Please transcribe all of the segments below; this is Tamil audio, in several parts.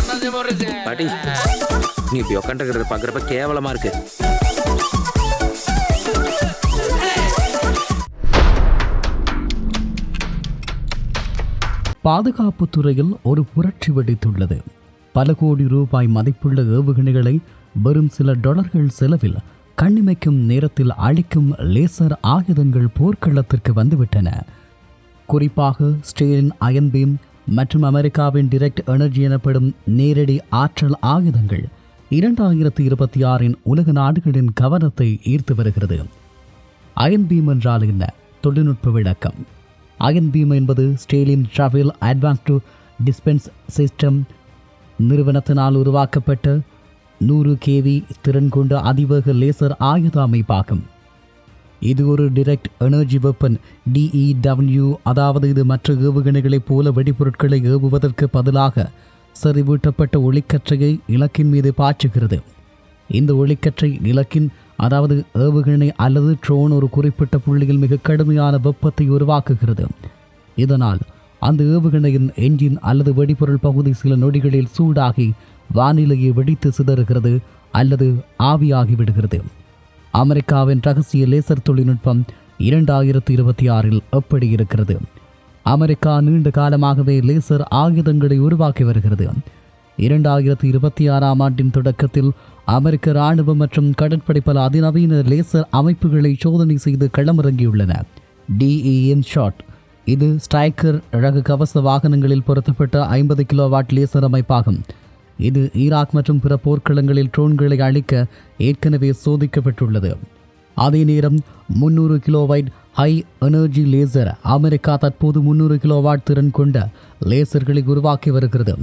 பாட்டி நீ இப்படி உட்காந்துருக்கிறத பார்க்குறப்ப கேவலமா இருக்கு. பாதுகாப்பு துறையில் ஒரு புரட்சி வெடித்துள்ளது. பல கோடி ரூபாய் மதிப்புள்ள ஏவுகணைகளை வெறும் சில டாலர்கள் செலவில் கண்ணிமைக்கும் நேரத்தில் அளிக்கும் லேசர் ஆயுதங்கள் போர்க்களத்திற்கு வந்துவிட்டன. குறிப்பாக ஸ்டேலின் அயன் பீம் மற்றும் அமெரிக்காவின் டிரெக்ட் எனர்ஜி எனப்படும் நேரடி ஆற்றல் ஆயுதங்கள் 2026 உலக நாடுகளின் கவனத்தை ஈர்த்து வருகிறது. அயன் பீம் என்றால் என்ன? தொழில்நுட்ப விளக்கம். அயன் பீம் என்பது ஸ்டேலின் டிராவல் அட்வான்ஸ்டு டிஸ்பென்ஸ் சிஸ்டம் நிறுவனத்தினால் உருவாக்கப்பட்ட 100 kV திறன் கொண்ட அதிவேக லேசர் ஆயுத அமைப்பாகும். இது ஒரு டிரெக்ட் எனர்ஜி வெப்பன் DEW, அதாவது இது மற்ற ஏவுகணைகளைப் போல வெடிபொருட்களை ஏவுவதற்கு பதிலாக செறிவூட்டப்பட்ட ஒளிக்கற்றையை இலக்கின் மீது பாய்ச்சுகிறது. இந்த ஒளிக்கற்றை இலக்கின், அதாவது ஏவுகணை அல்லது ட்ரோன் ஒரு குறிப்பிட்ட புள்ளியில் மிக கடுமையான வெப்பத்தை உருவாக்குகிறது. இதனால் அந்த ஏவுகணையின் என்ஜின் அல்லது வெடிபொருள் பகுதி சில நொடிகளில் சூடாகி வானிலையை வெடித்து சிதறுகிறது அல்லது ஆவியாகிவிடுகிறது. அமெரிக்காவின் ரகசிய லேசர் தொழில்நுட்பம் 2026 எப்படி இருக்கிறது? அமெரிக்கா நீண்ட காலமாகவே லேசர் ஆயுதங்களை உருவாக்கி வருகிறது. 2026 ஆண்டின் தொடக்கத்தில் அமெரிக்க இராணுவம் மற்றும் கடற்படை பல அதிநவீன லேசர் அமைப்புகளை சோதனை செய்து களமிறங்கியுள்ளன. DEN ஷாட் இது ஸ்ட்ரைக்கர் ரக கவச வாகனங்களில் பொருத்தப்பட்ட 50 கிலோவாட் லேசர் அமைப்பாகும். இது ஈராக் மற்றும் பிற போர்க்களங்களில் ட்ரோன்களை அழிக்க ஏற்கனவே சோதிக்கப்பட்டுள்ளது. அதே நேரம் 300 kilowatt high energy laser America தற்போது 300 கிலோவாட் திறன் கொண்ட லேசர்களை உருவாக்கி வருகிறது.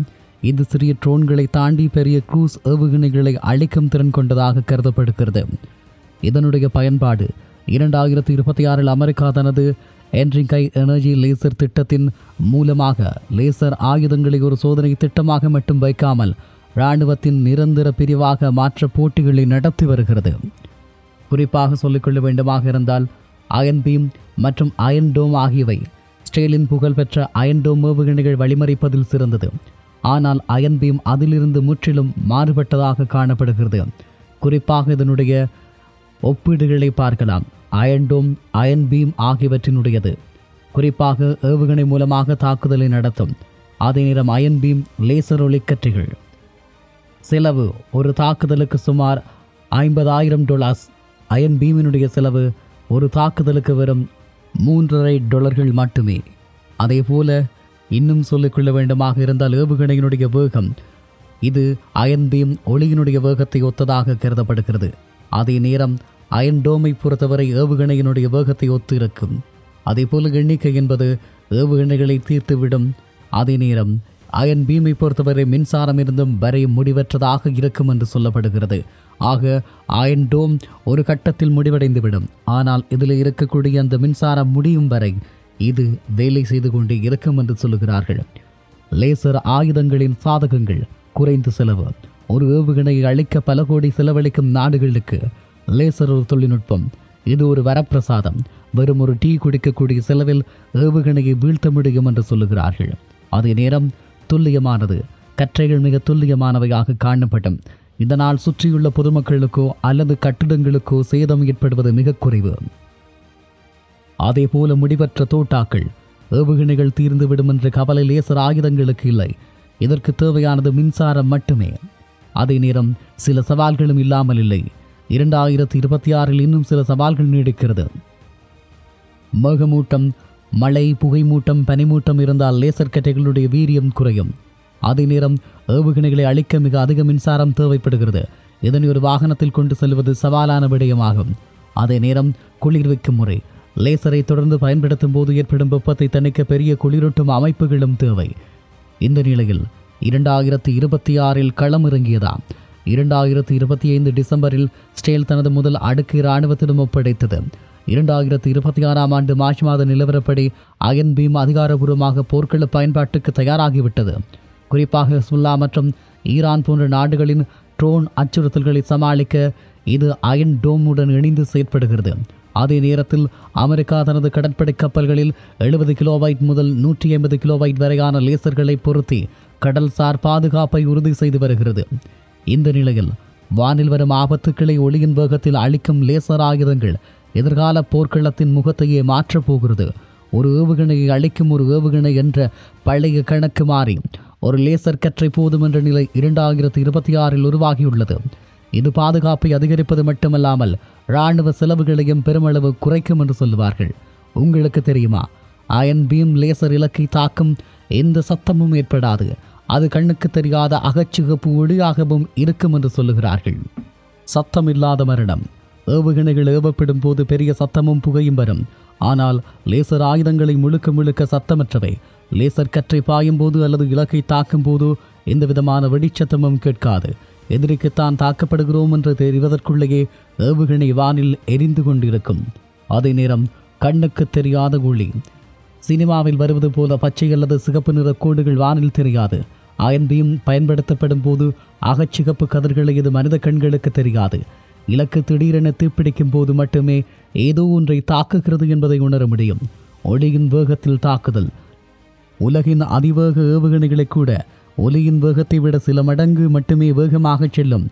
இது சிறிய ட்ரோன்களை தாண்டி பெரிய க்ரூஸ் ஏவுகணைகளை அழிக்கும் திறன் கொண்டதாக கருதப்படுகிறது. இதனுடைய பயன்பாடு 2026 அமெரிக்கா தனது என்ரிங்கை எனர்ஜி லேசர் திட்டத்தின் மூலமாக லேசர் ஆயுதங்களை ஒரு சோதனை திட்டமாக மட்டும் வைக்காமல் இராணுவத்தின் நிரந்தர பிரிவாக மாற்ற போட்டிகளை நடத்தி வருகிறது. குறிப்பாக சொல்லிக்கொள்ள வேண்டுமாக இருந்தால் அயன் பீம் மற்றும் அயன் டோம் ஆகியவை ஸ்டேலின் புகழ்பெற்ற அயன் டோம் ஏவுகணைகள் வழிமறிப்பதில் சிறந்தது. ஆனால் அயன் பீம் அதிலிருந்து முற்றிலும் மாறுபட்டதாக காணப்படுகிறது. குறிப்பாக இதனுடைய ஒப்பீடுகளை பார்க்கலாம். அயன் டோம் அயன் பீம் ஆகியவற்றினுடையது குறிப்பாக ஏவுகணை மூலமாக தாக்குதலை நடத்தும். அதே நேரம் அயன் பீம் லேசர் ஒளிக்கற்றைகள். செலவு ஒரு தாக்குதலுக்கு சுமார் $50,000. அயன் பீமினுடைய செலவு ஒரு தாக்குதலுக்கு வெறும் $3.5 மட்டுமே. அதே போல இன்னும் சொல்லிக்கொள்ள வேண்டுமாக இருந்தால் ஏவுகணையினுடைய வேகம், இது அயன் பீம் ஒளியினுடைய வேகத்தை ஒத்ததாக கருதப்படுகிறது. அதே நேரம் அயன் டோமை பொறுத்தவரை ஏவுகணையினுடைய வேகத்தை ஒத்து இருக்கும். அதே போல எண்ணிக்கை என்பது ஏவுகணைகளை தீர்த்துவிடும். அதே நேரம் அயன் பீமை பொறுத்தவரை மின்சாரம் இருந்தும் வரை முடிவற்றதாக இருக்கும் என்று சொல்லப்படுகிறது. ஆக அயன் டோம் ஒரு கட்டத்தில் முடிவடைந்துவிடும். ஆனால் இதில் இருக்கக்கூடிய அந்த மின்சாரம் முடியும் வரை இது வேலை செய்து கொண்டே இருக்கும் என்று சொல்லுகிறார்கள். லேசர் ஆயுதங்களின் சாதகங்கள்: குறைந்த செலவு. ஒரு ஏவுகணையை அழிக்க பல கோடி செலவழிக்கும் நாடுகளுக்கு லேசர் ஒரு தொழில்நுட்பம். இது ஒரு வரப்பிரசாதம். வெறும் ஒரு டீ குடிக்கக்கூடிய செலவில் ஏவுகணையை வீழ்த்த முடியும் என்று சொல்லுகிறார்கள். அதே நேரம் துல்லியமானது. கற்றைகள் மிக துல்லியமானவையாக காணப்படும். இதனால் சுற்றியுள்ள பொதுமக்களுக்கோ அல்லது கட்டிடங்களுக்கோ சேதம் ஏற்படுவது மிக குறைவு. அதே போல முடிவற்ற தோட்டாக்கள். ஏவுகணைகள் தீர்ந்துவிடும் என்ற கவலை லேசர் ஆயுதங்களுக்கு இல்லை. இதற்கு தேவையானது மின்சாரம் மட்டுமே. அதே நேரம் சில சவால்களும் இல்லாமல் இல்லை. 2026 இன்னும் சில சவால்கள் நீடிக்கிறது. மேகமூட்டம், மழை, புகைமூட்டம், பனிமூட்டம் இருந்தால் லேசர் கற்றைகளுடைய வீரியம் குறையும். அதே நேரம் ஏவுகணைகளை அழிக்க மிக அதிக மின்சாரம் தேவைப்படுகிறது. இதனை ஒரு வாகனத்தில் கொண்டு செல்வது சவாலான விடயமாகும். அதே நேரம் குளிர்விக்கும் முறை. லேசரை தொடர்ந்து பயன்படுத்தும் போது ஏற்படும் வெப்பத்தை தணிக்க பெரிய குளிரூட்டும் அமைப்புகளும் தேவை. இந்த நிலையில் 2026 களமிறங்கியதாம். 2025 டிசம்பரில் ஸ்டேல் தனது முதல் அடுக்கு இராணுவத்திடம் ஒப்படைத்தது. 2026 ஆண்டு மார்ச் மாத நிலவரப்படி அயன் பீம் அதிகாரபூர்வமாக போர்க்கள பயன்பாட்டுக்கு தயாராகிவிட்டது. குறிப்பாக ஹிஸ்புல்லா மற்றும் ஈரான் போன்ற நாடுகளின் ட்ரோன் அச்சுறுத்தல்களை சமாளிக்க இது அயன் டோமுடன் இணைந்து செயற்படுகிறது. அதே நேரத்தில் அமெரிக்கா தனது கடற்படை கப்பல்களில் 70 கிலோவைட் முதல் 150 கிலோவைட் வரையான லேசர்களை பொருத்தி கடல்சார் பாதுகாப்பை உறுதி செய்து வருகிறது. இந்த நிலையில் வானில் வரும் ஆபத்துக்களை ஒளியின் வேகத்தில் அளிக்கும் லேசர் ஆயுதங்கள் எதிர்கால போர்க்களத்தின் முகத்தையே மாற்றப் போகிறது. ஒரு ஏவுகணையை அளிக்கும் ஒரு ஏவுகணை என்ற பழைய கணக்கு மாறி ஒரு லேசர் கற்றை போதும் என்ற நிலை 2026 உருவாகியுள்ளது. இது பாதுகாப்பை அதிகரிப்பது மட்டுமல்லாமல் இராணுவ செலவுகளையும் பெருமளவு குறைக்கும் என்று சொல்லுவார்கள். உங்களுக்கு தெரியுமா, அயன் பீம் லேசர் இலக்கை தாக்கும் எந்த சத்தமும் ஏற்படாது. அது கண்ணுக்கு தெரியாத அகச்சிகப்பு ஒளியாகவும் இருக்கும் என்று சொல்லுகிறார்கள். சத்தம் இல்லாத மரணம். ஏவுகணைகள் ஏவப்படும் போது பெரிய சத்தமும் புகையும் வரும். ஆனால் லேசர் ஆயுதங்களை முழுக்க முழுக்க சத்தமற்றவை. லேசர் கற்றை பாயும் போது அல்லது இலக்கை தாக்கும் போது எந்த விதமான வெடிச்சத்தமும் கேட்காது. எதிரிக்குத்தான் தாக்கப்படுகிறோம் என்று தெரிவதற்குள்ளேயே ஏவுகணை வானில் எரிந்து கொண்டிருக்கும். அதே நேரம் கண்ணுக்கு தெரியாத ஒளி. சினிமாவில் வருவது போல பச்சை அல்லது சிகப்பு நிற கோடுகள் வானில் தெரியாது. அயன் பீம் பயன்படுத்தப்படும் போது அகச்சிகப்பு கதிர்களை இது மனித கண்களுக்கு தெரியாது. இலக்கு திடீரென தீப்பிடிக்கும் போது மட்டுமே ஏதோ ஒன்றை தாக்குகிறது என்பதை உணர முடியும். ஒளியின் வேகத்தில் தாக்குதல். உலகின் அதிவேக ஏவுகணைகளை கூட ஒளியின் வேகத்தை விட சில மடங்கு மட்டுமே வேகமாக செல்லும்.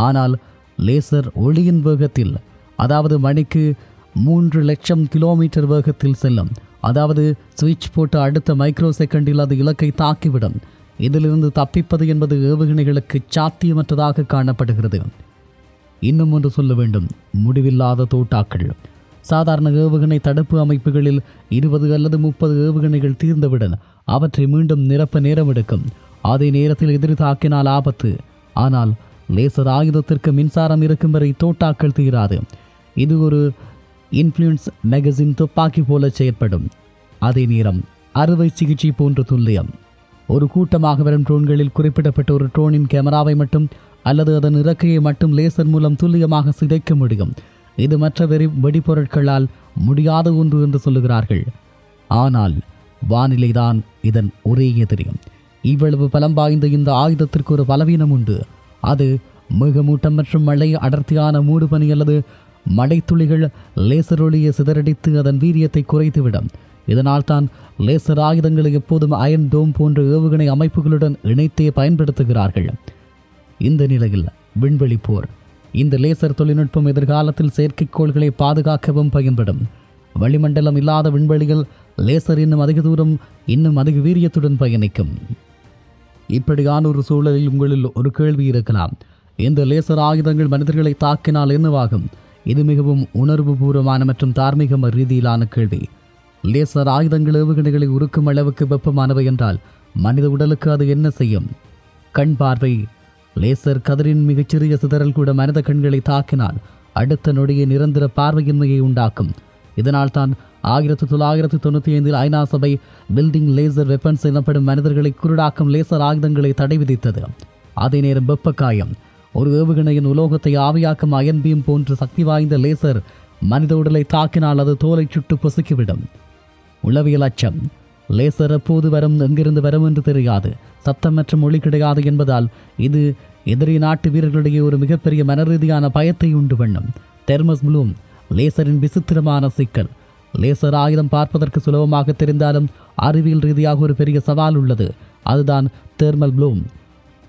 ஆனால் லேசர் ஒளியின் வேகத்தில், அதாவது மணிக்கு 3 லட்சம் கிலோமீட்டர் வேகத்தில் செல்லும். அதாவது சுவிட்ச் போட்டு அடுத்த மைக்ரோ செகண்டில் அது இலக்கை தாக்கிவிடும். இதிலிருந்து தப்பிப்பது என்பது ஏவுகணைகளுக்கு சாத்தியமற்றதாக காணப்படுகிறது. இன்னும் ஒன்று சொல்ல வேண்டும், முடிவில்லாத தோட்டாக்கள். சாதாரண ஏவுகணை தடுப்பு அமைப்புகளில் 20 அல்லது 30 ஏவுகணைகள் தீர்ந்தவுடன் அவற்றை மீண்டும் நிரப்ப நேரம் எடுக்கும். அதே நேரத்தில் எதிரி தாக்கினால் ஆபத்து. ஆனால் லேசர் ஆயுதத்திற்கு மின்சாரம் இருக்கும் வரை தோட்டாக்கள் தீராது. இது ஒரு இன்ஃப்ளூயன்ஸ் மேகசின் துப்பாக்கி போல செயற்படும். அதே நேரம் அறுவை சிகிச்சை போன்ற துல்லியம். ஒரு கூட்டமாக வரும் ட்ரோன்களில் குறிப்பிடப்பட்ட ஒரு ட்ரோனின் கேமராவை மட்டும் அல்லது அதன் இறக்கையை மட்டும் லேசர் மூலம் துல்லியமாக சிதைக்க முடியும். இது மற்ற வெடிப்பொருட்களால் முடியாத ஒன்று என்று சொல்லுகிறார்கள். ஆனால் வானிலைதான் இதன் ஒரே எதிரியும். இவ்வளவு பலம் வாய்ந்த இந்த ஆயுதத்திற்கு ஒரு பலவீனம் உண்டு. அது மேகமூட்டம் மற்றும் மழை அடர்த்தியான மூடுபனி அல்லது மழைத்துளிகள் லேசர் ஒளியை சிதறடித்து அதன் வீரியத்தை குறைத்துவிடும். இதனால் தான் லேசர் ஆயுதங்களை எப்போதும் அயன் டோம் போன்ற ஏவுகணை அமைப்புகளுடன் இணைத்தே பயன்படுத்துகிறார்கள். இந்த நிலையில் விண்வெளி போர். இந்த லேசர் தொழில்நுட்பம் எதிர்காலத்தில் செயற்கைக்கோள்களை பாதுகாக்கவும் பயன்படும். வளிமண்டலம் இல்லாத விண்வெளியில் லேசர் இன்னும் அதிக தூரம் இன்னும் அதிக வீரியத்துடன் பயணிக்கும். இப்படியான ஒரு சூழலில் உங்களில் ஒரு கேள்வி இருக்கலாம், இந்த லேசர் ஆயுதங்கள் மனிதர்களை தாக்கினால் என்னவாகும்? இது மிகவும் உணர்வு பூர்வமான மற்றும் தார்மீக ரீதியிலான கேள்வி. லேசர் ஆயுதங்கள் ஏவுகணைகளை உருக்கும் அளவுக்கு வெப்பமானவை என்றால் மனித உடலுக்கு அது என்ன செய்யும்? கண் பார்வை. லேசர் கதிரின் மிகச்சிறிய சிதறல் கூட மனித கண்களை தாக்கினால் அடுத்த நொடியை நிரந்தர பார்வையின்மையை உண்டாக்கும். இதனால் தான் 1995 ஐநா சபை பில்டிங் லேசர் வெப்பன்ஸ் எனப்படும் மனிதர்களை குருடாக்கும் லேசர் ஆயுதங்களை தடை விதித்தது. அதே நேரம் வெப்பக்காயம். ஒரு ஏவுகணையின் உலோகத்தை ஆவியாக்கும் அயன் பீம் போன்ற சக்தி வாய்ந்த லேசர் மனித உடலை தாக்கினால் அது தோலை சுட்டு பொசுக்கிவிடும். உளவியல் அச்சம். லேசர் எப்போது வரும், எங்கிருந்து வரும் என்று தெரியாது. சத்தம் மற்றும் ஒளி கிடையாது என்பதால் இது எதிரி நாட்டு வீரர்களிடையே ஒரு மிகப்பெரிய மனரீதியான பயத்தை உண்டு பண்ணும். Thermus Bloom. லேசரின் விசித்திரமான சிக்கல். லேசர் ஆயுதம் பார்ப்பதற்கு சுலபமாக தெரிந்தாலும் அறிவியல் ரீதியாக ஒரு பெரிய சவால் உள்ளது. அதுதான் தெர்மல் ப்ளூம்.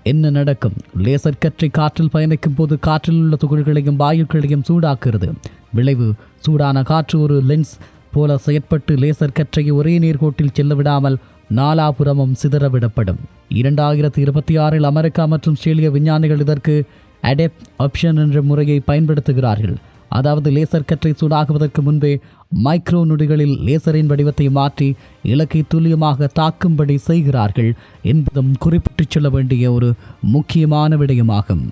என்ன நடக்கும்? லேசர் கற்றை காற்றில் பயணிக்கும் போது காற்றில் உள்ள துகள்களையும் வாயுக்களையும் சூடாக்குகிறது. விளைவு, சூடான காற்று ஒரு லென்ஸ் போல செயற்பட்டு லேசர் கற்றையை ஒரே நேர்கோட்டில் செல்ல விடாமல் நாலாபுரமும் சிதறவிடப்படும். 2026 அமெரிக்கா மற்றும் ஆஸ்திரேலிய விஞ்ஞானிகள் இதற்கு அடெப் ஆப்ஷன் என்ற முறையை பயன்படுத்துகிறார்கள். அதாவது லேசர் கற்றை சூடாகுவதற்கு முன்பே மைக்ரோ நொடிகளில் லேசரின் வடிவத்தை மாற்றி இலக்கை துல்லியமாக தாக்கும்படி செய்கிறார்கள் என்பதும் குறிப்பிட்டு சொல்ல வேண்டிய ஒரு முக்கியமான விடயமாகும்.